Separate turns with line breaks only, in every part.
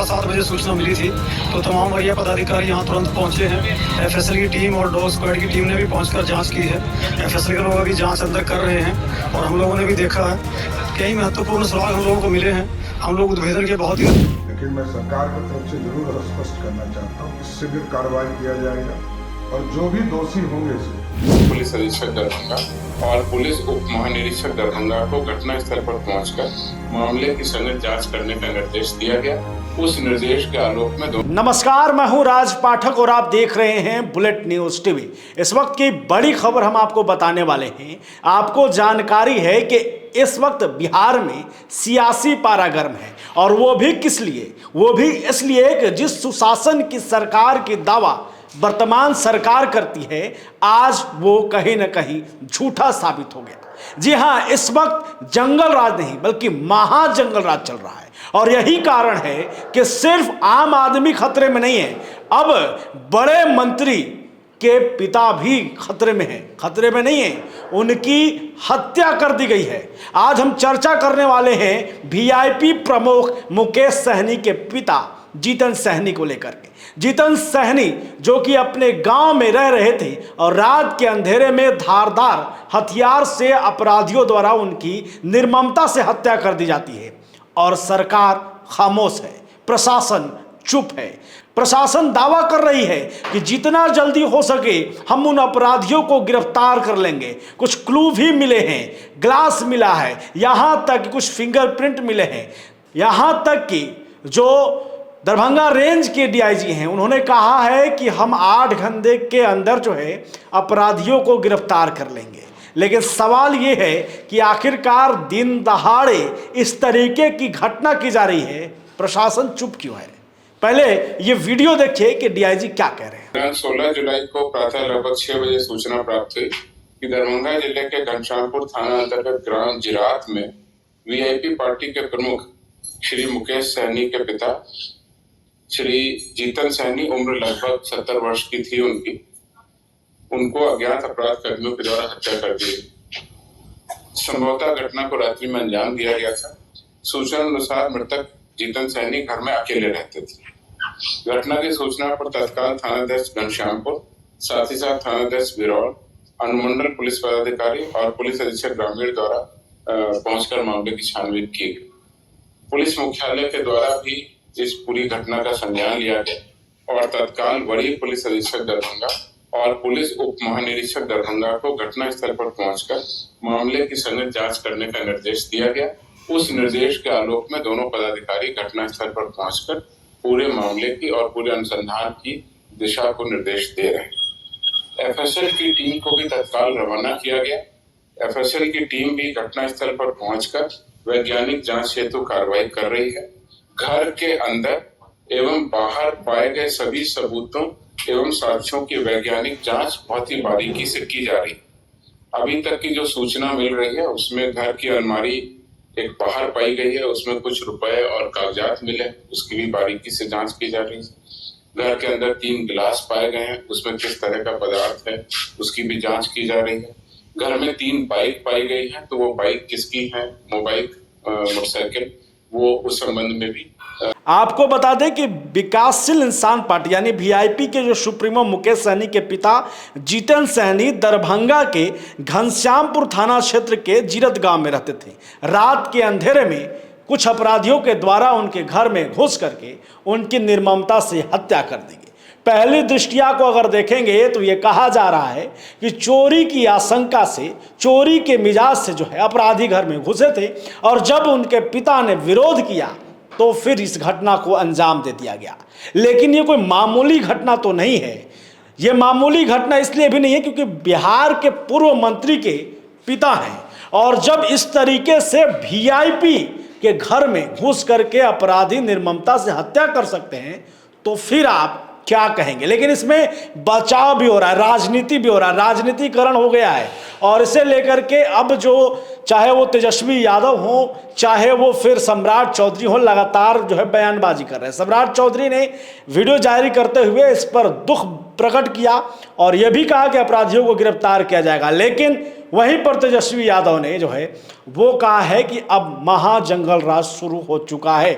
7:15 बजे सूचना मिली थी, तो तमाम वरीय पदाधिकारी यहाँ तुरंत पहुँचे हैं। एफएसएल की टीम और डॉग स्क्वाड की टीम ने भी पहुँचकर जांच की है। एफएसएल के लोग अभी जांच अंदर कर रहे हैं और हम लोगों ने भी देखा है कई महत्वपूर्ण सुराग हम लोगों को मिले हैं। हम लोग उद्भेदन के बहुत ही,
लेकिन मैं सरकार की तरफ से जरूर स्पष्ट करना चाहता हूँ कि शीघ्र कार्रवाई किया जाएगा और जो भी दोषी होंगे
पुलिस अधीक्षक दरभंगा और पुलिस उप महानिरीक्षक दरभंगा को घटना स्थल पर पहुंचकर मामले की संगत जांच करने का निर्देश दिया गया। उस निर्देश के आलोक में
नमस्कार, मैं हूं राज पाठक और आप देख रहे हैं बुलेट न्यूज टीवी। इस वक्त की बड़ी खबर हम आपको बताने वाले हैं। आपको जानकारी है कि इस वक्त बिहार में सियासी पारा गर्म है और वो भी किस लिए? वो भी इसलिए कि जिस सुशासन की सरकार की दावा वर्तमान सरकार करती है, आज वो कहीं ना कहीं झूठा साबित हो गया। जी हां, इस वक्त जंगल राज नहीं बल्कि महाजंगल राज चल रहा है और यही कारण है कि सिर्फ आम आदमी खतरे में नहीं है, अब बड़े मंत्री के पिता भी खतरे में हैं। खतरे में नहीं है, उनकी हत्या कर दी गई है। आज हम चर्चा करने वाले हैं वीआईपी प्रमुख मुकेश सहनी के पिता जीतन सहनी को लेकर के। जीतन सहनी जो कि अपने गांव में रह रहे थे और रात के अंधेरे में धारदार हथियार से अपराधियों द्वारा उनकी निर्ममता से हत्या कर दी जाती है और सरकार खामोश है, प्रशासन चुप है। प्रशासन दावा कर रही है कि जितना जल्दी हो सके हम उन अपराधियों को गिरफ्तार कर लेंगे। कुछ क्लू भी मिले हैं, ग्लास मिला है, यहां तक कुछ फिंगरप्रिंट मिले हैं। यहां तक कि जो दरभंगा रेंज के डीआईजी हैं, उन्होंने कहा है कि हम 8 घंटे के अंदर जो है अपराधियों को गिरफ्तार कर लेंगे। लेकिन सवाल ये है कि आखिरकार दिन दहाड़े इस तरीके की घटना की जा रही है, प्रशासन चुप क्यों है? पहले ये वीडियो देखिए कि डीआईजी क्या कह रहे हैं।
16 जुलाई को प्रातः लगभग 6 बजे सूचना प्राप्त हुई कि दरभंगा जिले के घनश्यामपुर थाना अंतर्गत ग्राम जिरात में वीआईपी पार्टी के प्रमुख श्री मुकेश सहनी के पिता श्री जीतन सहनी, उम्र लगभग 70 वर्ष की थी उनको अज्ञात अपराध कर्मियों के द्वारा हत्या कर दी। संभवतः घटना को रात्रि में अंजाम दिया गया था। सूचना अनुसार मृतक जीतन सहनी घर में अकेले रहते थे। घटना की सूचना पर तत्काल थानाध्यक्ष घनश्यामपुर, साथ ही साथ थानाध्यक्ष बिरौल, अनुमंडल पुलिस पदाधिकारी और पुलिस अधीक्षक ग्रामीण द्वारा पहुंचकर मामले की छानबीन की गई। पुलिस मुख्यालय के द्वारा भी इस पूरी घटना का संज्ञान लिया गया और तत्काल वरीय पुलिस अधीक्षक दरभंगा और पुलिस उप महानिरीक्षक दरभंगा को घटना स्थल पर पहुंचकर मामले की संगत जांच करने का निर्देश दिया गया। उस निर्देश के आलोक में दोनों पदाधिकारी घटना स्थल पर पहुंचकर पूरे मामले की और पूरे अनुसंधान की दिशा को निर्देश दे रहे हैं। एफएसएल की टीम को भी तत्काल रवाना किया गया। एफएसएल की टीम भी घटना स्थल पर पहुंचकर वैज्ञानिक जांच हेतु कार्रवाई कर रही है। घर के अंदर एवं बाहर पाए गए सभी सबूतों एवं साक्ष्यों की वैज्ञानिक जांच बहुत ही बारीकी से की जा रही है। अभी तक की जो सूचना मिल रही है उसमें घर की अलमारी एक बाहर पाई गई है, उसमें कुछ रुपए और कागजात मिले, उसकी भी बारीकी से जांच की जा रही है। घर के अंदर 3 गिलास पाए गए हैं, उसमें किस तरह का पदार्थ है उसकी भी जांच की जा रही है। घर में 3 बाइक पाई गई है, तो वो बाइक किसकी है, मोटरसाइकिल, वो उस संबंध में भी।
आपको बता दें कि विकासशील इंसान पार्टी यानी वीआईपी के जो सुप्रीमो मुकेश सहनी के पिता जीतन सहनी दरभंगा के घनश्यामपुर थाना क्षेत्र के जीरत गांव में रहते थे। रात के अंधेरे में कुछ अपराधियों के द्वारा उनके घर में घुस करके उनकी निर्ममता से हत्या कर दी गई। पहली दृष्टिया को अगर देखेंगे तो ये कहा जा रहा है कि चोरी की आशंका से, चोरी के मिजाज से जो है अपराधी घर में घुसे थे और जब उनके पिता ने विरोध किया तो फिर इस घटना को अंजाम दे दिया गया। लेकिन ये कोई मामूली घटना तो नहीं है। ये मामूली घटना इसलिए भी नहीं है क्योंकि बिहार के पूर्व मंत्री के पिता हैं और जब इस तरीके से वीआईपी के घर में घुस करके अपराधी निर्ममता से हत्या कर सकते हैं तो फिर आप क्या कहेंगे। लेकिन इसमें बचाव भी हो रहा है, राजनीति भी हो रहा है, राजनीतिकरण हो गया है और इसे लेकर के अब जो चाहे वो तेजस्वी यादव हो चाहे वो फिर सम्राट चौधरी हो, लगातार जो है बयानबाजी कर रहे हैं। सम्राट चौधरी ने वीडियो जारी करते हुए इस पर दुख प्रकट किया और यह भी कहा कि अपराधियों को गिरफ्तार किया जाएगा। लेकिन वहीं पर तेजस्वी यादव ने जो है वो कहा है कि अब महाजंगल राज शुरू हो चुका है।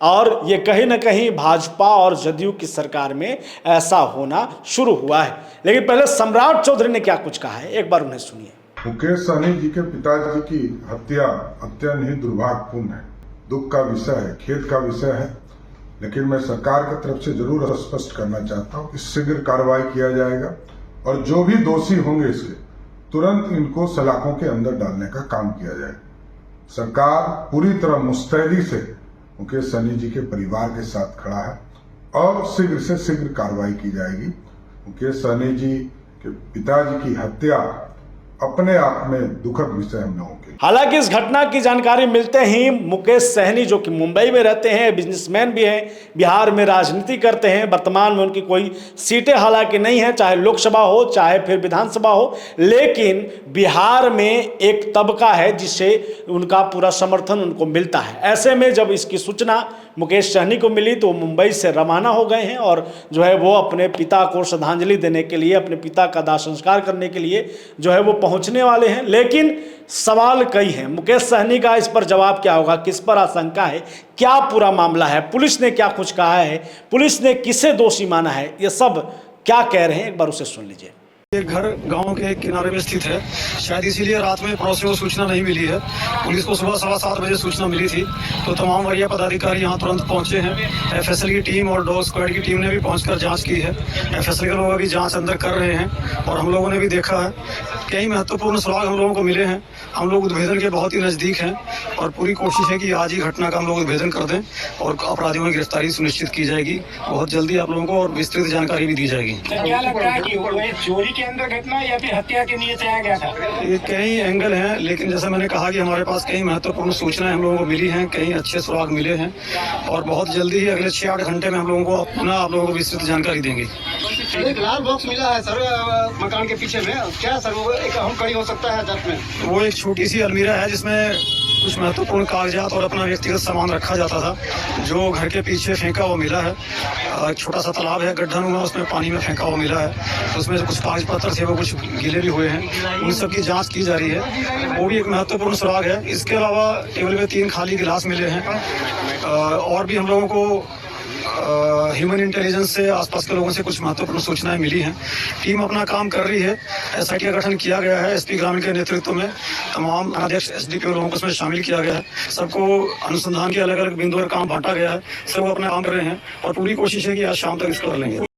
और ये कहीं ना कहीं भाजपा और जदयू की सरकार में ऐसा होना शुरू हुआ है। लेकिन पहले सम्राट चौधरी ने क्या कुछ कहा है, एक बार उन्हें सुनिए।
मुकेश सहनी जी के पिताजी की हत्या अत्यंत ही दुर्भाग्यपूर्ण है, दुख का विषय है, खेद का विषय है। लेकिन मैं सरकार की तरफ से जरूर स्पष्ट करना चाहता हूं कि शीघ्र कार्रवाई किया जाएगा और जो भी दोषी होंगे इसके तुरंत इनको सलाखों के अंदर डालने का काम किया जाएगा। सरकार पूरी तरह मुस्तैदी से मुकेश सहनी जी के परिवार के साथ खड़ा है और शीघ्र से शीघ्र कार्रवाई की जाएगी। मुकेश सहनी जी के पिताजी की हत्या अपने आप में दुखद विषय हम लोगों के।
हालांकि इस घटना की जानकारी मिलते ही मुकेश सहनी, जो कि मुंबई में रहते हैं, बिजनेसमैन भी हैं, बिहार में राजनीति करते हैं, वर्तमान में उनकी कोई सीटें हालांकि नहीं है, चाहे लोकसभा हो चाहे फिर विधानसभा हो, लेकिन बिहार में एक तबका है जिससे उनका पूरा समर्थन उनको मिलता है। ऐसे में जब इसकी सूचना मुकेश सहनी को मिली तो वो मुंबई से रवाना हो गए हैं और जो है वो अपने पिता को श्रद्धांजलि देने के लिए, अपने पिता का दाह संस्कार करने के लिए जो है वो पहुंचने वाले हैं। लेकिन सवाल कई हैं। मुकेश सहनी का इस पर जवाब क्या होगा, किस पर आशंका है, क्या पूरा मामला है, पुलिस ने क्या कुछ कहा है, पुलिस ने किसे दोषी माना है, ये सब क्या कह रहे हैं, एक बार उसे सुन लीजिए।
ये घर गांव के किनारे में स्थित है, शायद इसीलिए रात में पड़ोसियों को सूचना नहीं मिली है। पुलिस को सुबह 7:15 बजे सूचना मिली थी तो तमाम वरीय पदाधिकारी यहां तुरंत पहुंचे हैं। एफएसएल की टीम और डॉग स्क्वाड की टीम ने भी पहुंचकर जांच की है। एफएसएल के लोग अभी जांच अंदर कर रहे हैं और हम लोगों ने भी देखा है कई महत्वपूर्ण सुराग हम लोगों को मिले हैं। हम लोग उद्भेदन के बहुत ही नज़दीक हैं और पूरी कोशिश है कि आज ही घटना का हम लोग उद्भेदन कर दें और अपराधियों की गिरफ्तारी सुनिश्चित की जाएगी। बहुत जल्दी आप लोगों को और विस्तृत जानकारी भी दी जाएगी।
क्या लग रहा है कि चोरी के अंदर घटना या फिर हत्या के लिए चलाया गया था?
ये कई एंगल हैं, लेकिन जैसा मैंने कहा कि हमारे पास कई महत्वपूर्ण सूचनाएं हम लोगों को मिली हैं, कई अच्छे सुराग मिले हैं और बहुत जल्दी ही अगले 6-8 घंटे में हम लोगों को पुनः आप लोगों को विस्तृत जानकारी देंगे।
एक लाल बॉक्स मिला है सर मकान के पीछे में, क्या सर वो एक अहम कड़ी हो सकता है जांच में?
वो एक छोटी सी अलमीरा है जिसमें कुछ महत्वपूर्ण कागजात और अपना व्यक्तिगत सामान रखा जाता था, जो घर के पीछे फेंका हुआ मिला है। एक छोटा सा तालाब है गड्ढा नुमा, उसमें पानी में फेंका हुआ मिला है। उसमें से कुछ कागज पत्र थे वो कुछ गीले भी हुए हैं, उन सब की जांच की जा रही है। वो भी एक महत्वपूर्ण सुराग है। इसके अलावा टेबल पे 3 खाली गिलास मिले हैं और भी हम लोगों को ह्यूमन इंटेलिजेंस से आसपास के लोगों से कुछ महत्वपूर्ण सूचनाएं मिली हैं। टीम अपना काम कर रही है। एसआईटी का गठन किया गया है एसपी ग्रामीण के नेतृत्व में। तमाम अध्यक्ष एसडीपीओ लोगों को इसमें शामिल किया गया है। सबको अनुसंधान के अलग अलग बिंदुओं पर काम बांटा गया है। सब अपना काम कर रहे हैं और पूरी कोशिश है कि आज शाम तक इसको कर लेंगे।